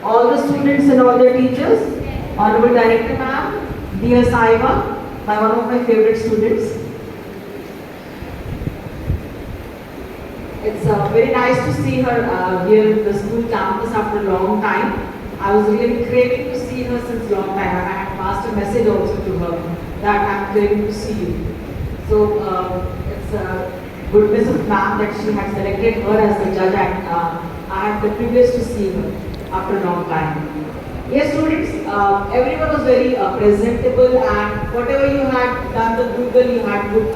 all the students and all the teachers, Honorable Director Ma'am, dear Saiba, one of my favorite students. It's very nice to see her here in the school campus after a long time. I was really craving to see her since long time, and I had passed a message also to her that I'm craving to see you. So it's a goodness of ma'am that she had selected her as the judge, and I had the privilege to see her after a long time. Yes, students, everyone was very presentable, and whatever you had done the Google, you had good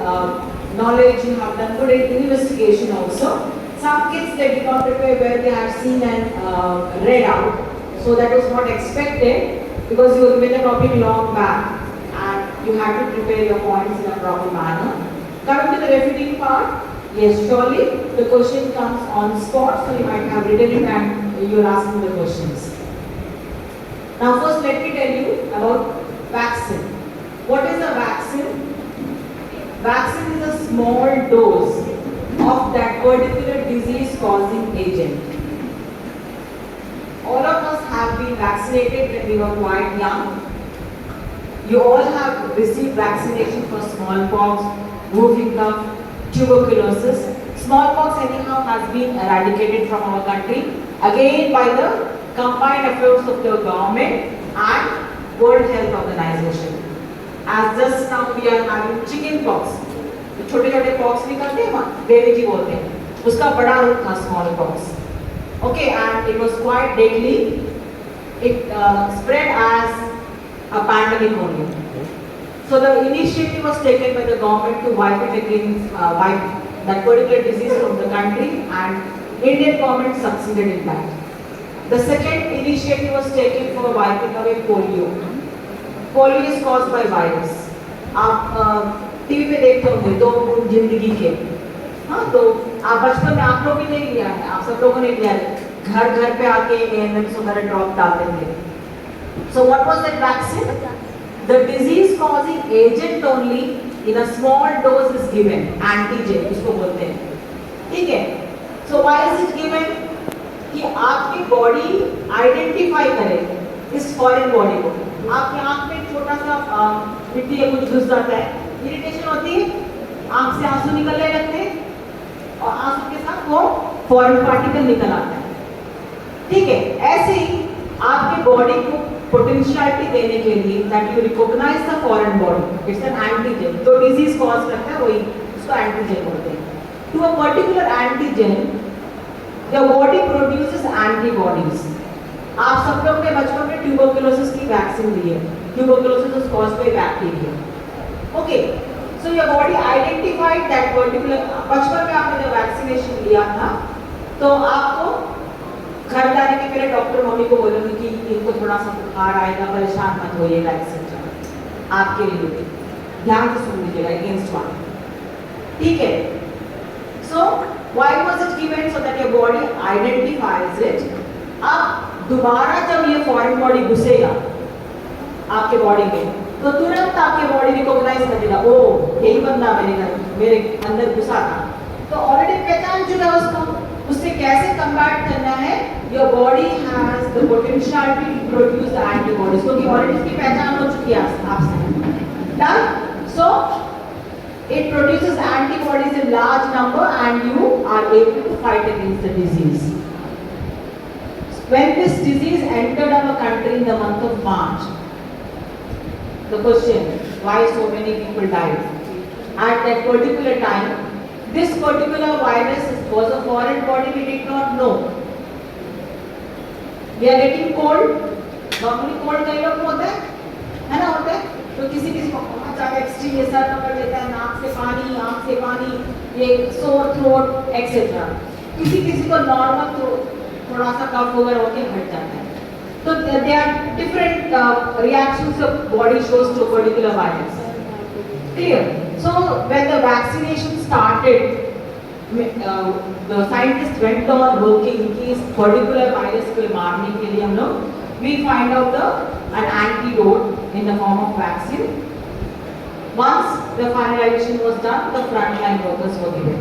knowledge, you have done good investigation also. Some kids they did not prepare where they had seen and read out, so that was not expected because you were given a topic long back and you had to prepare your points in a proper manner. Coming to the refuting part, yes, surely the question comes on spot, so you might have written it and you are asking the questions. Now first let me tell you about vaccine. What is a vaccine? Vaccine is a small dose of that particular disease causing agent. All of us have been vaccinated when we were quite young. You all have received vaccination for smallpox, whooping cough, tuberculosis. Smallpox anyhow has been eradicated from our country again by the combined efforts of the government and World Health Organization. As just now we are having chicken pox. छोटे छोटे pox निकलते हैं baby जी बोलते हैं उसका बड़ा रूप था small pox. Okay, and it was quite deadly. It spread as a pandemic only. So the initiative was taken by the government to wipe it against wipe that particular disease from the country, and Indian government succeeded in that. The second initiative was taken for wiping away polio. Polio is caused by virus. आप TV पे देखते होंगे दो बूंद जिंदगी के, हाँ तो आप बचपन में आप लोग भी नहीं लिया है, आप सब लोगों ने लिया है, घर घर पे आके एएनएम्स वगैरह ड्रॉप डालते थे. So what was that vaccine? The disease causing agent only in a small dose is given, antigen इसको बोलते हैं, ठीक है. So why is it given? कि आपकी बॉडी आइडेंटिफाई करे इस फॉरेन बॉडी को. आपकी आंख में छोटा सा मिट्टी या कुछ घुस जाता है, इरिटेशन होती है, आंख से आंसू निकलने लगते हैं और आंसू के साथ वो फॉरेन पार्टिकल निकल आता है, ठीक है. ऐसे ही आपके बॉडी को पोटेंशियलिटी देने के लिए that you recognise the foreign body, it's an antigen. जो डिजीज कॉज करता है वही उसको एंटीजन बोलते हैं. To a particular antigen the body produces antibodies. आप सब लोग ने बचपन में ट्यूबरकुलोसिस की वैक्सीन ली है. Tuberculosis is caused by bacteria. Okay, so your body identified that particular. बचपन में आपने जब वैक्सीनेशन लिया था तो आपको घर जाने के पहले डॉक्टर मम्मी को बोलेंगे कि इनको थोड़ा सा बुखार आएगा, परेशान मत होइएगा एक्सेट्रा. आपके लिए ध्यान से सुन लीजिएगा अगेंस्ट वन, ठीक है. So why was it given? So that your body identifies it. अब दोबारा जब ये फॉरेन बॉडी घुसेगा आपके बॉडी में तो तुरंत आपके बॉडी रिकॉग्नाइज कर देगा, ओ यही बंदा मेरे अंदर घुसा था, तो ऑलरेडी पहचान चुका है उसको. उससे कैसे कम्बैट करना है? Your body has the potentiality to produce the antibodies, क्योंकि ऑलरेडी इसकी पहचान हो चुकी है आपसे. Done. So it produces antibodies in large number and you are able to fight against the disease. When this disease entered our country in the month of March, the question, why so many people died? At that particular time, this particular virus was a foreign body, we did not know. We are getting cold. Normally cold कई लोग को होता है ना, होता है. तो किसी को बहुत ज़्यादा एक्सट्रीम ये सर पकड़ लेता है, नाक से पानी, आँख से पानी, ये सोर थ्रोट एक्सेट्रा. किसी को नॉर्मल थोड़ा सा कफ वगैरह होके हट जाता है. So there are different reactions of body shows to a particular virus. Clear? So when the vaccination started, the scientists went on working कि इस particular virus को मारने के लिए हम लोग we find out an antidote in the form of vaccine. Once the finalization was done, the frontline workers were given.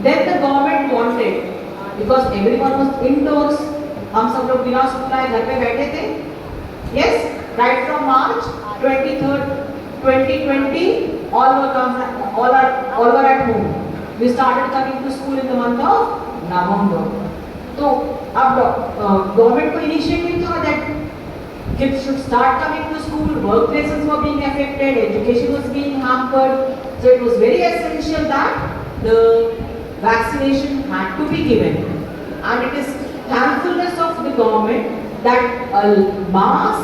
Then the government wanted, because everyone was indoors, हम सब लोग बिना सुनाए घर पे बैठे थे. Yes, right from March 23rd, 2020, all were at home. We started coming to school in the month of November. So, अब government को initiative था that kids should start coming to school, workplaces were being affected, education was being hampered. So it was very essential that the vaccination had to be given. And it is thankfulness of the government that a mass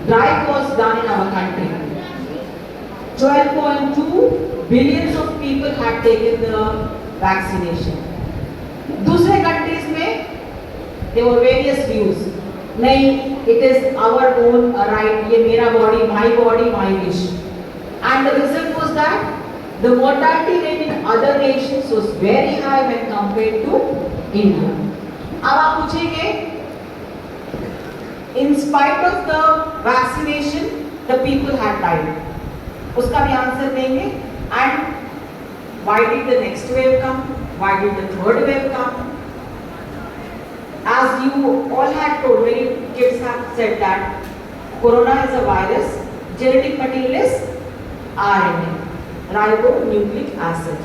drive was done in our country. 12.2 billions of people had taken the vaccination. दूसरे countries में there were various views. नहीं, it is our own right, ये मेरा body, my wish. And the result was that the mortality rate in other nations was very high when compared to India. अब आप पूछेंगे, in spite of the vaccination, the people had died. उसका भी answer देंगे. And why did the next wave come? Why did the third wave come? As you all had told, many kids have said that corona is a virus, genetic material is RNA, ribonucleic acid.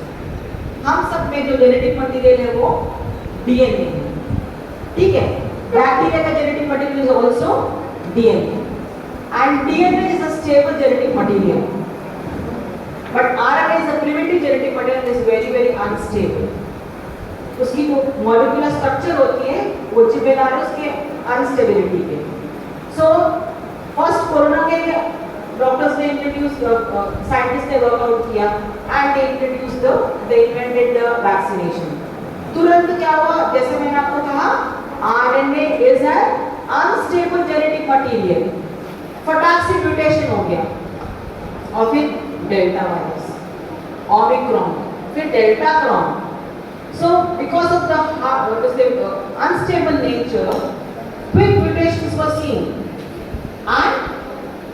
हम सब में जो genetic material है वो DNA है, ठीक है? Bacteria का genetic material is also DNA, and DNA is a stable genetic material, but RNA is a primitive genetic material and is very very unstable. उसकी जो मॉलिक्यूलर स्ट्रक्चर होती है वो जिम्मेदार है उसके अनस्टेबिलिटी के. सो फर्स्ट कोरोना के डॉक्टर्स ने इंट्रोड्यूस, साइंटिस्ट ने वर्कआउट किया and they introduce they invented the vaccination. तुरंत क्या हुआ, जैसे मैंने आपको कहा, RNA is an unstable genetic material, फटाक से म्यूटेशन हो गया और फिर डेल्टा वायरस, ओमिक्रॉन, फिर deltacron. So, because of the unstable nature, quick mutations were seen, and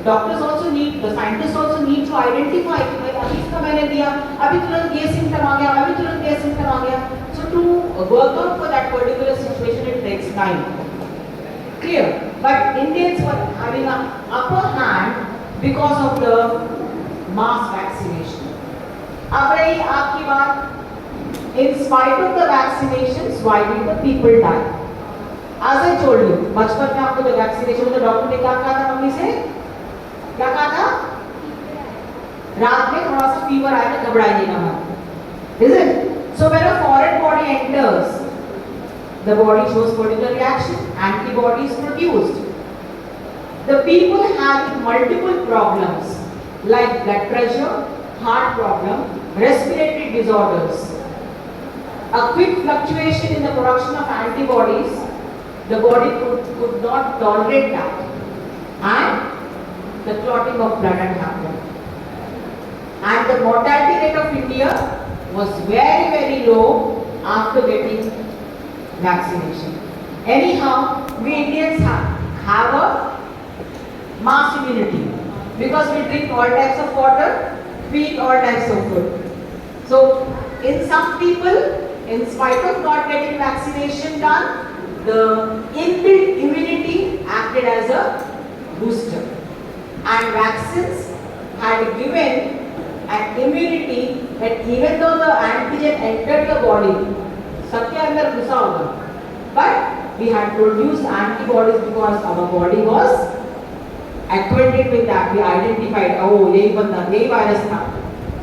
doctors also need, the scientists also need to identify कि भाई अभी इसका मैंने दिया, अभी तुरंत ये symptom आ गया, अभी तुरंत ये symptom आ गया. So to work out for that particular situation, it takes time. Clear? But Indians were having an upper hand because of the mass vaccination. अब रही आपकी बात. In spite of the vaccinations, why did the people die? As I told you, बचपन में आपको जब vaccination तो doctor ने क्या कहा था मम्मी से? क्या कहा था? रात में थोड़ा सा फीवर आएगा, घबराइएगा मत. Is it? So when a foreign body enters, the body shows particular reaction, antibodies produced. The people having multiple problems like blood pressure, heart problem, respiratory disorders. A quick fluctuation in the production of antibodies, the body could not tolerate that, and the clotting of blood had happened. And the mortality rate of India was very very low after getting vaccination. Anyhow, we Indians have a mass immunity because we drink all types of water, we eat all types of food. So, in some people, in spite of not getting vaccination done, the inbuilt immunity acted as a booster, and vaccines had given an immunity that even though the antigen entered your body, सबके अंदर घुसा होगा, but we had produced antibodies because our body was acquainted with that. We identified, oh यही बंदा, यही virus था,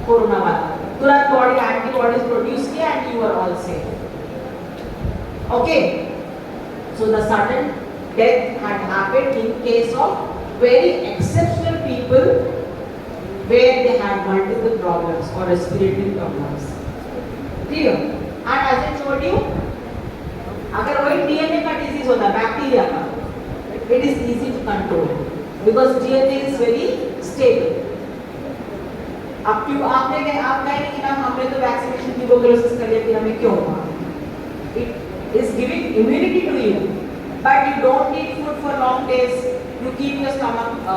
corona वाला. तुरंत बॉडी एंटीबॉडीज प्रोड्यूस किया and you are all safe. Okay, so the sudden death had happened in case of very exceptional people where they had multiple problems और respiratory problems. Clear? And as I told you, अगर वही DNA का disease होता, bacteria का, it is easy to control because DNA is very stable. आप कहेंगे कि ना हमने तो वैक्सीनेशन ट्यूबरकुलोसिस कर लिया, फिर हमें क्यों हुआ? It is giving immunity to you, but you don't need food for long days. You keep your stomach